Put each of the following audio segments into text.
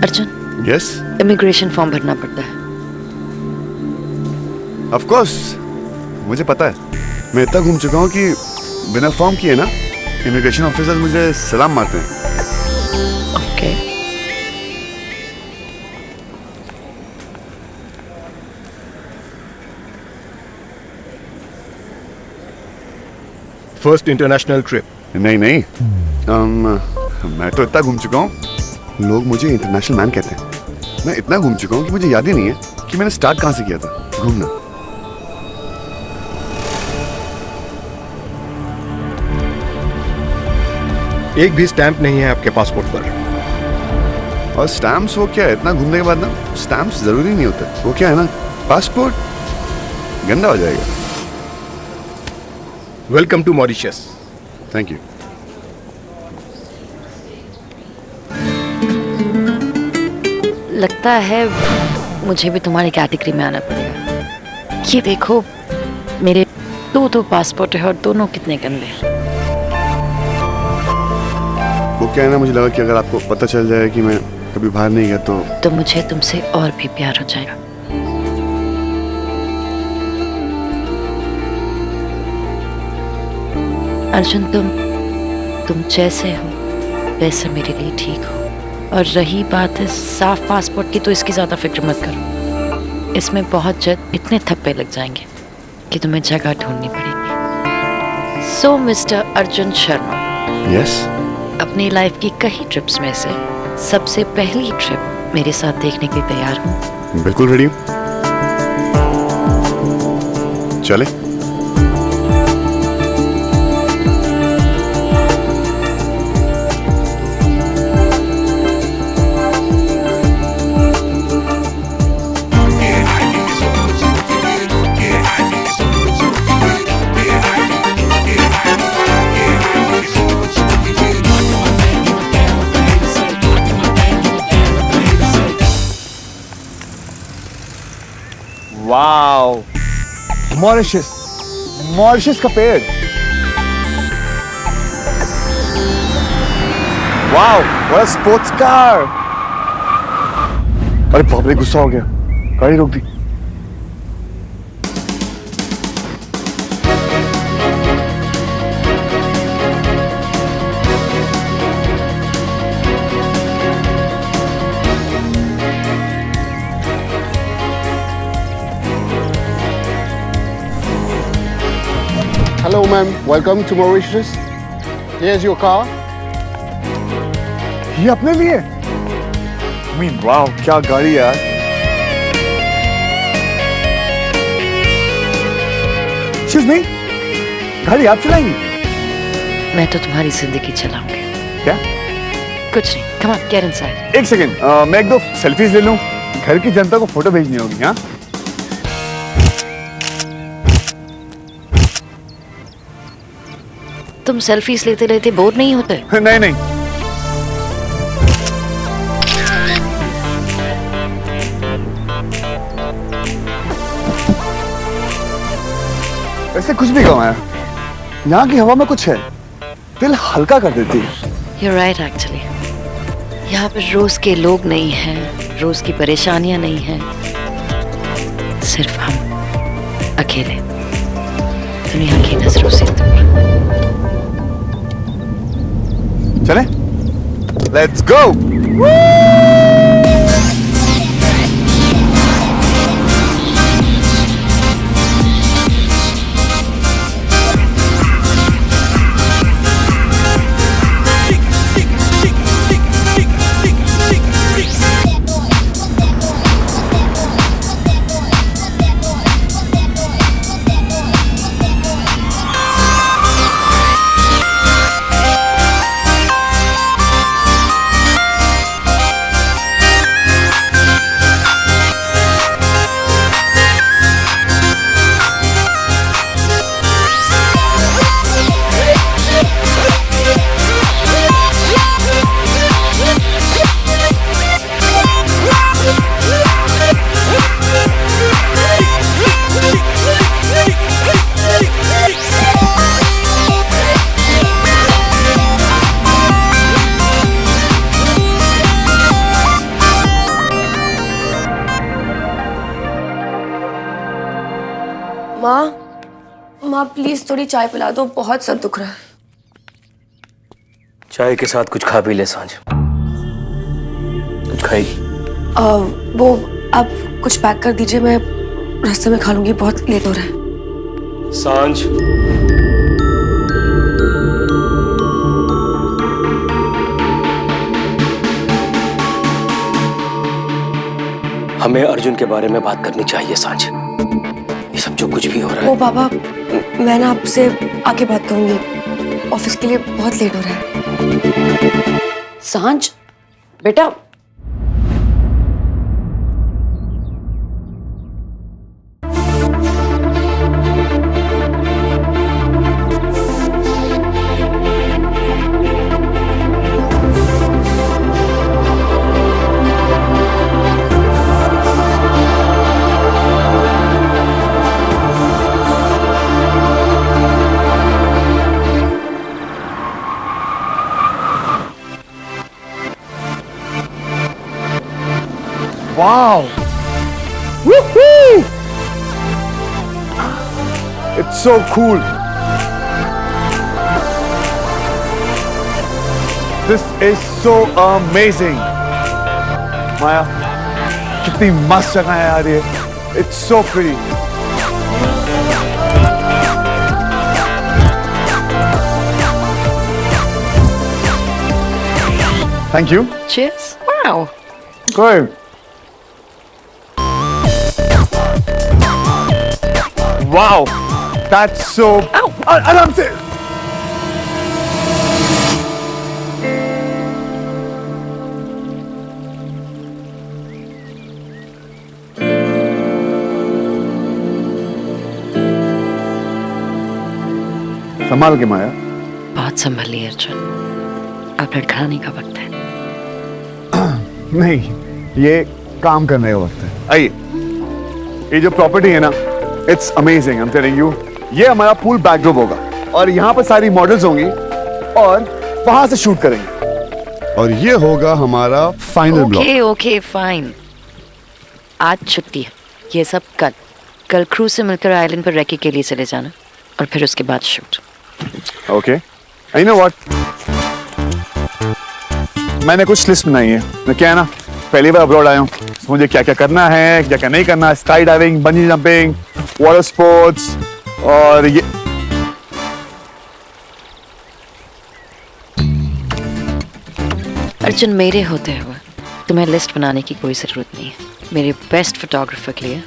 Arjun, yes, immigration form भरना पड़ता है। ऑफ कोर्स, मुझे पता है। मैं इतना घूम चुका हूँ कि बिना फॉर्म किए ना इमिग्रेशन ऑफिसर्स मुझे सलाम मारते हैं। ओके। First international trip? नहीं नहीं, मैं तो इतना घूम चुका हूँ, लोग मुझे इंटरनेशनल मैन कहते हैं। मैं इतना घूम चुका हूँ कि मुझे याद ही नहीं है कि मैंने स्टार्ट कहाँ से किया था घूमना। एक भी स्टैंप नहीं है आपके पासपोर्ट पर। और स्टैम्प्स वो क्या है, इतना घूमने के बाद ना स्टैम्प्स जरूरी नहीं होते। वो क्या है ना, पासपोर्ट गंदा हो जाएगा। Welcome to Mauritius. Thank you. लगता है मुझे भी तुम्हारी कैटेगरी में आना पड़ेगा। ये देखो, मेरे दो पासपोर्ट है और दोनों कितने गंदे हैं। वो क्या है ना, मुझे लगा कि अगर आपको पता चल जाए कि मैं कभी बाहर नहीं गया तो मुझे तुमसे और भी प्यार हो जाएगा। अर्जुन, तुम जैसे हो वैसे मेरे लिए ठीक हो। और रही बात है साफ पासपोर्ट की, तो इसकी ज्यादा फिक्र मत करो। इसमें बहुत जल्द इतने थप्पे लग जाएंगे कि तुम्हें जगह ढूंढनी पड़ेगी। सो मिस्टर अर्जुन शर्मा, यस, अपनी लाइफ की कई ट्रिप्स में से सबसे पहली ट्रिप मेरे साथ देखने के लिए तैयार हूँ? बिल्कुल रेडी हूँ। चले। वाओ, मॉरिशस, मॉरिशस का पेड़। Wow, what a sports car. अरे बाप रे, गुस्सा हो गया, गाड़ी रोक दी। Hello ma'am, welcome to Mauritius. Here's your car. ये अपने लिए? वाओ, क्या गाड़ी यार। Excuse me, गाड़ी आप चलाएंगी? मैं तो तुम्हारी जिंदगी चलाऊंगी। क्या? कुछ नहीं, come on, get inside. एक सेकेंड, मैं एक दो सेल्फीज ले लूं। घर की जनता को फोटो भेजनी होगी। हाँ, तुम सेल्फीज लेते लेते बोर नहीं होते? नहीं नहीं, ऐसे कुछ भी कमाया। यहाँ की हवा में कुछ है, दिल हल्का कर देती है। You're right actually. यहाँ पर रोज के लोग नहीं हैं, रोज की परेशानियां नहीं हैं, सिर्फ हम अकेले दुनिया की नजरों से दूर। चले, लेट्स गो। माँ माँ प्लीज थोड़ी चाय पिला दो, बहुत सर दुख रहा है। चाय के साथ कुछ खा पी ले सांझ। कुछ खाएगी? वो आप कुछ पैक कर दीजिए, मैं रास्ते में खा लूंगी, बहुत लेट हो रहा है। सांझ, हमें अर्जुन के बारे में बात करनी चाहिए सांझ। ये सब जो कुछ भी हो रहा वो है। बाबा, मैं ना आपसे आके बात करूंगी, ऑफिस के लिए बहुत लेट हो रहा है। सांझ बेटा, Wow! Woohoo! It's so cool. This is so amazing. माया, कितनी मस्त जगह है यार ये. It's so pretty. Thank you. cheers. Wow. Good. Wow, that's so. Ow! आराम से. संभाल के माया. बहुत संभली अर्जुन, अब लड़खड़ाने का वक्त है। नहीं, ये काम करने का वक्त है. आइए, ये जो प्रॉपर्टी है ना, it's amazing, I am telling you. ये हमारा पूल बैकड्रॉप होगा और यहाँ पर सारी मॉडल्स होंगी और वहां से शूट करेंगे. और ये होगा हमारा final block. Okay okay fine. आज छुट्टी है, ये सब कल क्रूज से मिलकर आइलैंड पर रेकी के लिए चले जाना और फिर उसके बाद shoot. Okay, you know what, मैंने कुछ लिस्ट बनाई है. मैं क्या है ना, पहली बार अब्रॉड आया हूँ, मुझे क्या क्या करना है, क्या क्या नहीं करना. Sky diving, bungee jumping, water sports और ये. अर्जुन, मेरे होते हुए तुम्हें लिस्ट बनाने की कोई जरूरत नहीं है। मेरे बेस्ट फोटोग्राफर के लिए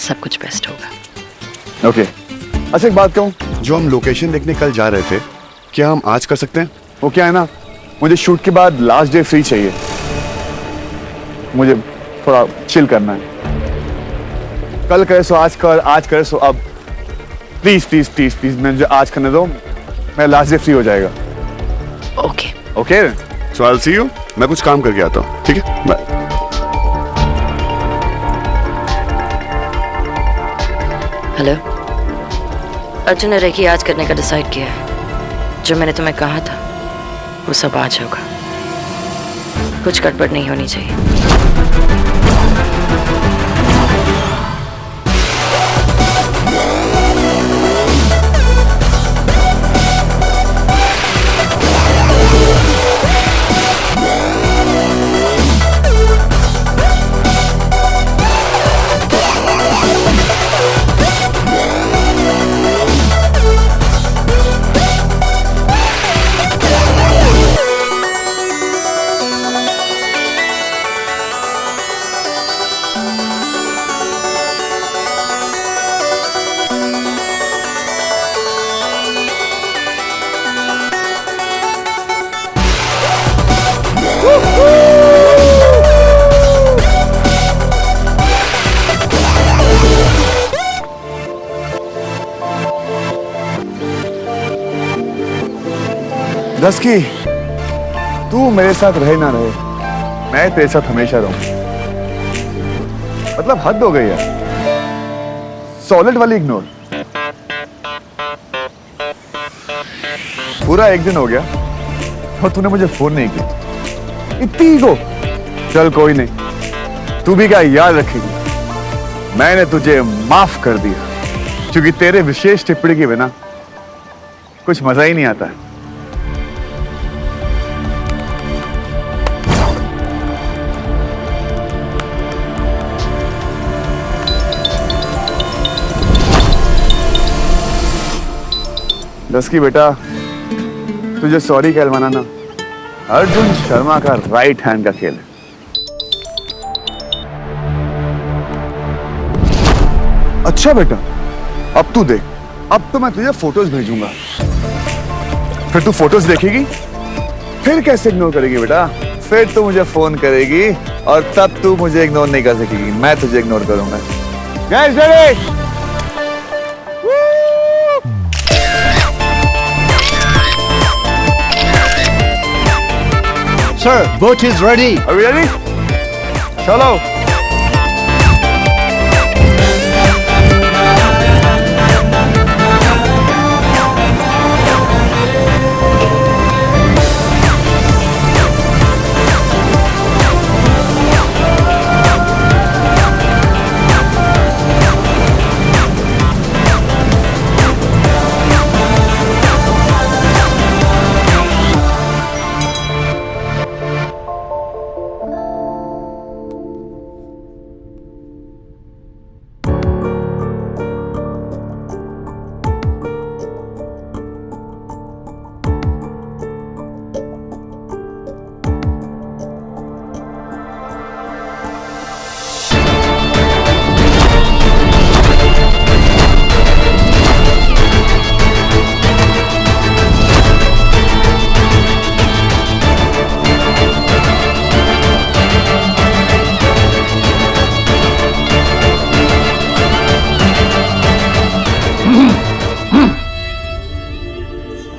सब कुछ बेस्ट होगा। ओके, अच्छा एक बात कहूँ, जो हम लोकेशन देखने कल जा रहे थे, क्या हम आज कर सकते हैं? वो क्या है ना, मुझे शूट के बाद लास्ट डे फ्री चाहिए. मुझे थोड़ा चिल करना है. कल करे सो आज कर, आज करे सो अब. प्लीज प्लीज प्लीज प्लीज, मुझे आज करने दो, मेरा लास्ट डे फ्री हो जाएगा. Okay okay, so I will see you. मैं कुछ काम करके आता हूँ, ठीक है? बाय. हेलो अर्जुन ने रेकी आज करने का डिसाइड किया है। जो मैंने तुम्हें कहा था वो सब आज होगा। कुछ गड़बड़ नहीं होनी चाहिए। दस्की, तू मेरे साथ रहे ना रहे, मैं तेरे साथ हमेशा रहूं. मतलब हद हो गई है. सॉलिड वाली इग्नोर. पूरा एक दिन हो गया और तूने मुझे फोन नहीं किया. इतनी ईगो. चल कोई नहीं, तू भी क्या याद रखेगी, मैंने तुझे माफ कर दिया. क्योंकि तेरे विशेष टिप्पणी के बिना कुछ मजा ही नहीं आता। दस्की बेटा, तुझे सॉरी कहलवाना ना अर्जुन शर्मा का राइट हैंड का खेल है। अच्छा बेटा, अब तू देख, अब तो मैं तुझे फोटोज भेजूंगा, फिर तू फोटोज देखेगी, फिर कैसे इग्नोर करेगी बेटा? फिर तू मुझे फोन करेगी और तब तू मुझे इग्नोर नहीं कर सकेगी, मैं तुझे इग्नोर करूंगा। Guys, ready? Sir, boat is ready. Are we ready? चलो।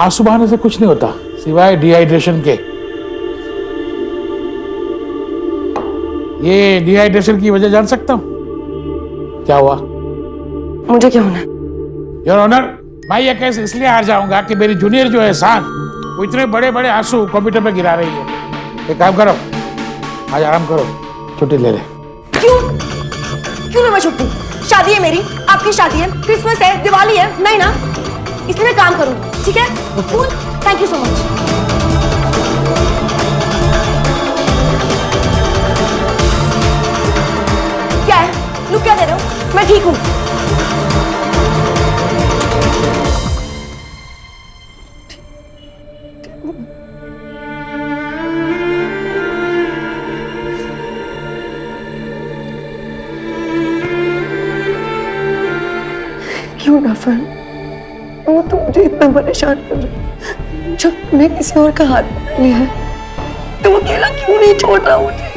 आंसू बहाने से कुछ नहीं होता सिवाय डिहाइड्रेशन के। ये डिहाइड्रेशन की वजह जान सकता हूँ? क्या हुआ? मुझे क्या होना है? योर ऑनर, मैं ये केस इसलिए हार जाऊंगा कि मेरी जूनियर जो है शान, वो इतने बड़े बड़े आंसू कंप्यूटर पे गिरा रही है। एक काम करो, आज आराम करो, छुट्टी ले ले। क्यों? क्यों ना मैं छुट्टी? शादी है मेरी, आपकी शादी है, क्रिसमस है, दिवाली है, नहीं ना? इसलिए मैं काम करूँ, ठीक है? Cool, thank you so much. क्या है? लुक क्या दे रहे हो? मैं ठीक हूँ। क्यों ना फिर? वो तो मुझे इतना परेशान कर रहा है। जब तूने किसी और का हाथ पकड़ लिया है तो अकेला क्यों नहीं छोड़ रहा मुझे?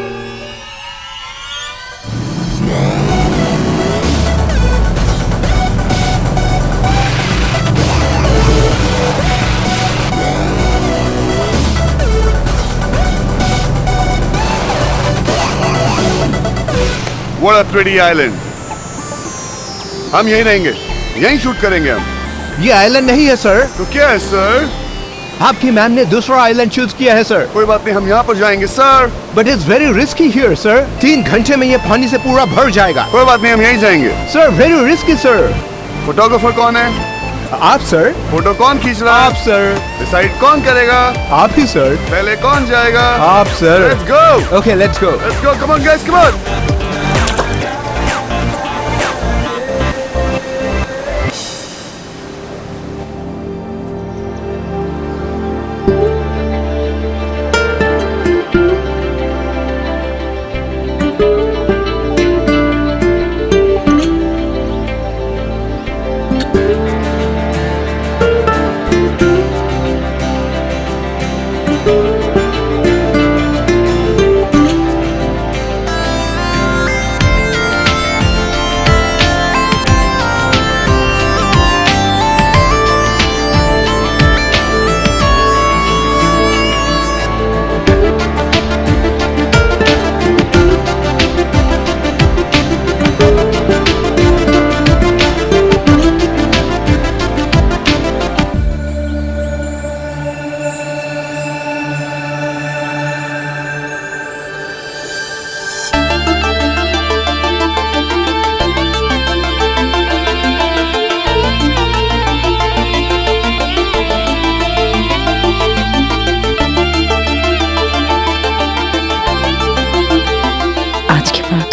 What a pretty island. हम यहीं रहेंगे, यहीं शूट करेंगे हम। ये आइलैंड नहीं है सर, तो क्या है सर? आपकी मैम ने दूसरा आइलैंड चूज किया है सर। कोई बात नहीं, हम यहाँ पर जाएंगे sir. But it's very risky here sir. 3 घंटे में ये पानी से पूरा भर जाएगा। कोई बात नहीं, हम यहीं जाएंगे। Sir very risky sir. Photographer कौन है? आप सर। फोटो कौन खींच रहा है? आप सर। डिसाइड कौन करेगा? आप ही सर। पहले कौन जाएगा? आप sir. Let's go. Okay let's go. Let's go. Come on guys, come on.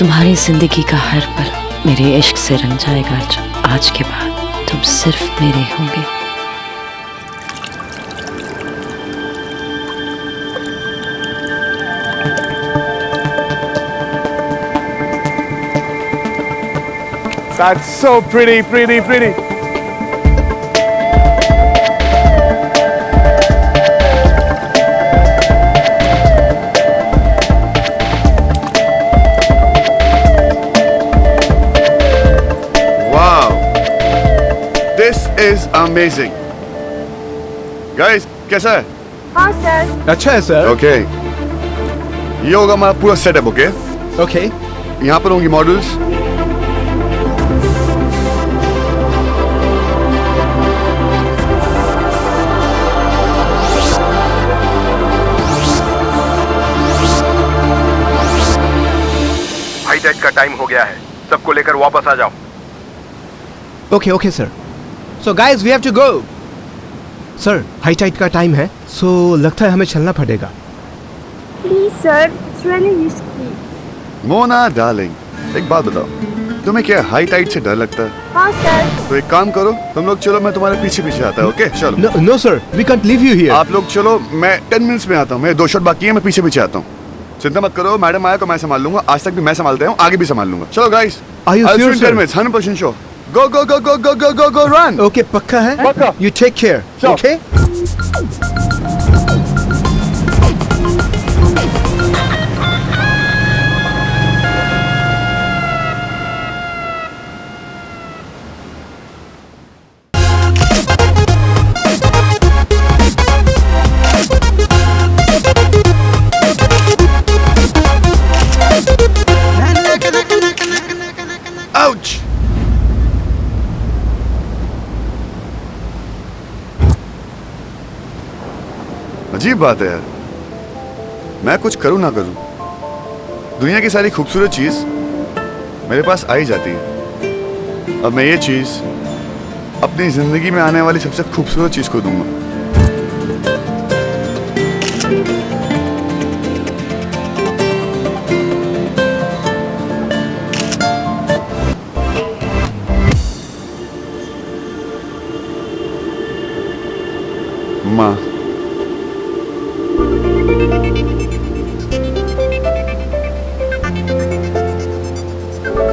तुम्हारी जिंदगी का हर पल मेरे इश्क से रंग जाएगा अर्जुन। आज के बाद तुम सिर्फ मेरे होंगे। That's so pretty, pretty, pretty. Wow, this is amazing. Guys, कैसा है? हाँ सर। अच्छा है सर। Okay. ये होगा हमारा पूरा सेटअप, ओके? ओके। यहाँ पर होंगी मॉडल्स। हाई टाइड का टाइम हो गया है, सबको लेकर वापस आ जाओ। Okay okay sir. So guys we have to go. Sir high tide का टाइम है, सो लगता है हमें चलना पड़ेगा। Please sir, it's really risky. Mona darling, एक बात बताओ, तुम्हें क्या हाई टाइड से डर लगता है? हाँ सर। तो एक काम करो, तुम लोग चलो, मैं तुम्हारे पीछे पीछे आता हूँ, ओके? चलो। No no sir, we can't leave you here. आप लोग चलो, मैं 10 मिनट्स में आता हूँ। मेरे 2 शॉट बाकी है, मैं पीछे पीछे आता हूँ। चिंता मत करो, मैडम आया तो मैं संभाल लूंगा। आज तक भी मैं संभालता हूँ, आगे भी संभाल लूंगा। चलो guys, Are you sure, sir? 100% sure. Go go go go go go go go run. Okay पक्का है? पक्का। You take care, Sure. Okay? Ouch. अजीब बात है यार, मैं कुछ करूं ना करूं, दुनिया की सारी खूबसूरत चीज मेरे पास आ ही जाती है। अब मैं ये चीज अपनी जिंदगी में आने वाली सबसे खूबसूरत चीज को दूंगा। माँ,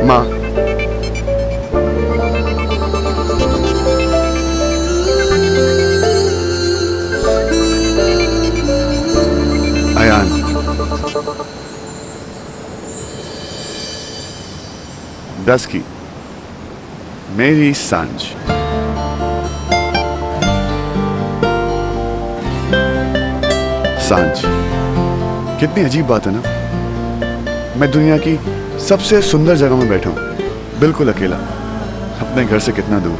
माँ, अयान, दस की मेरी सांझ। सांझ, कितनी अजीब बात है ना। मैं दुनिया की सबसे सुंदर जगह में बैठा हूं, बिल्कुल अकेला, अपने घर से कितना दूर।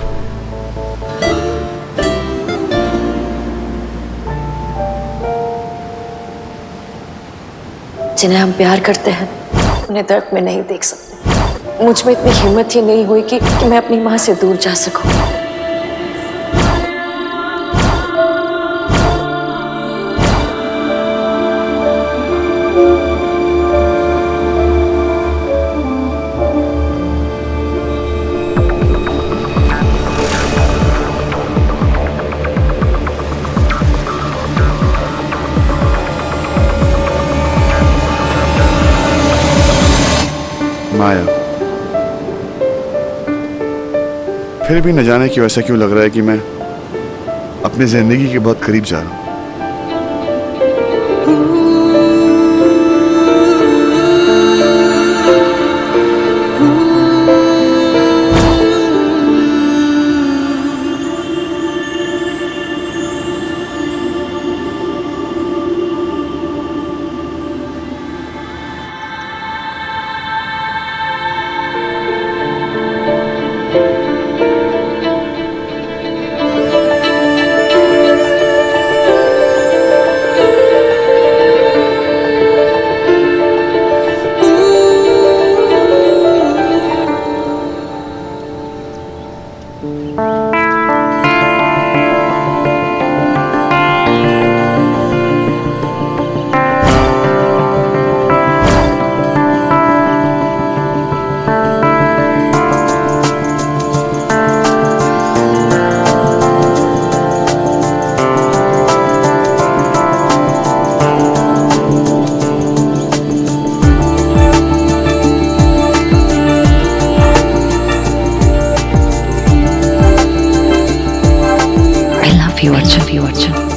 जिन्हें हम प्यार करते हैं उन्हें दर्द में नहीं देख सकते। मुझ में इतनी हिम्मत ही नहीं हुई कि मैं अपनी माँ से दूर जा सकूं। माया, फिर भी न जाने क्यों ऐसा क्यों लग रहा है कि मैं अपनी जिंदगी के बहुत करीब जा रहा हूं। Love you Arjun.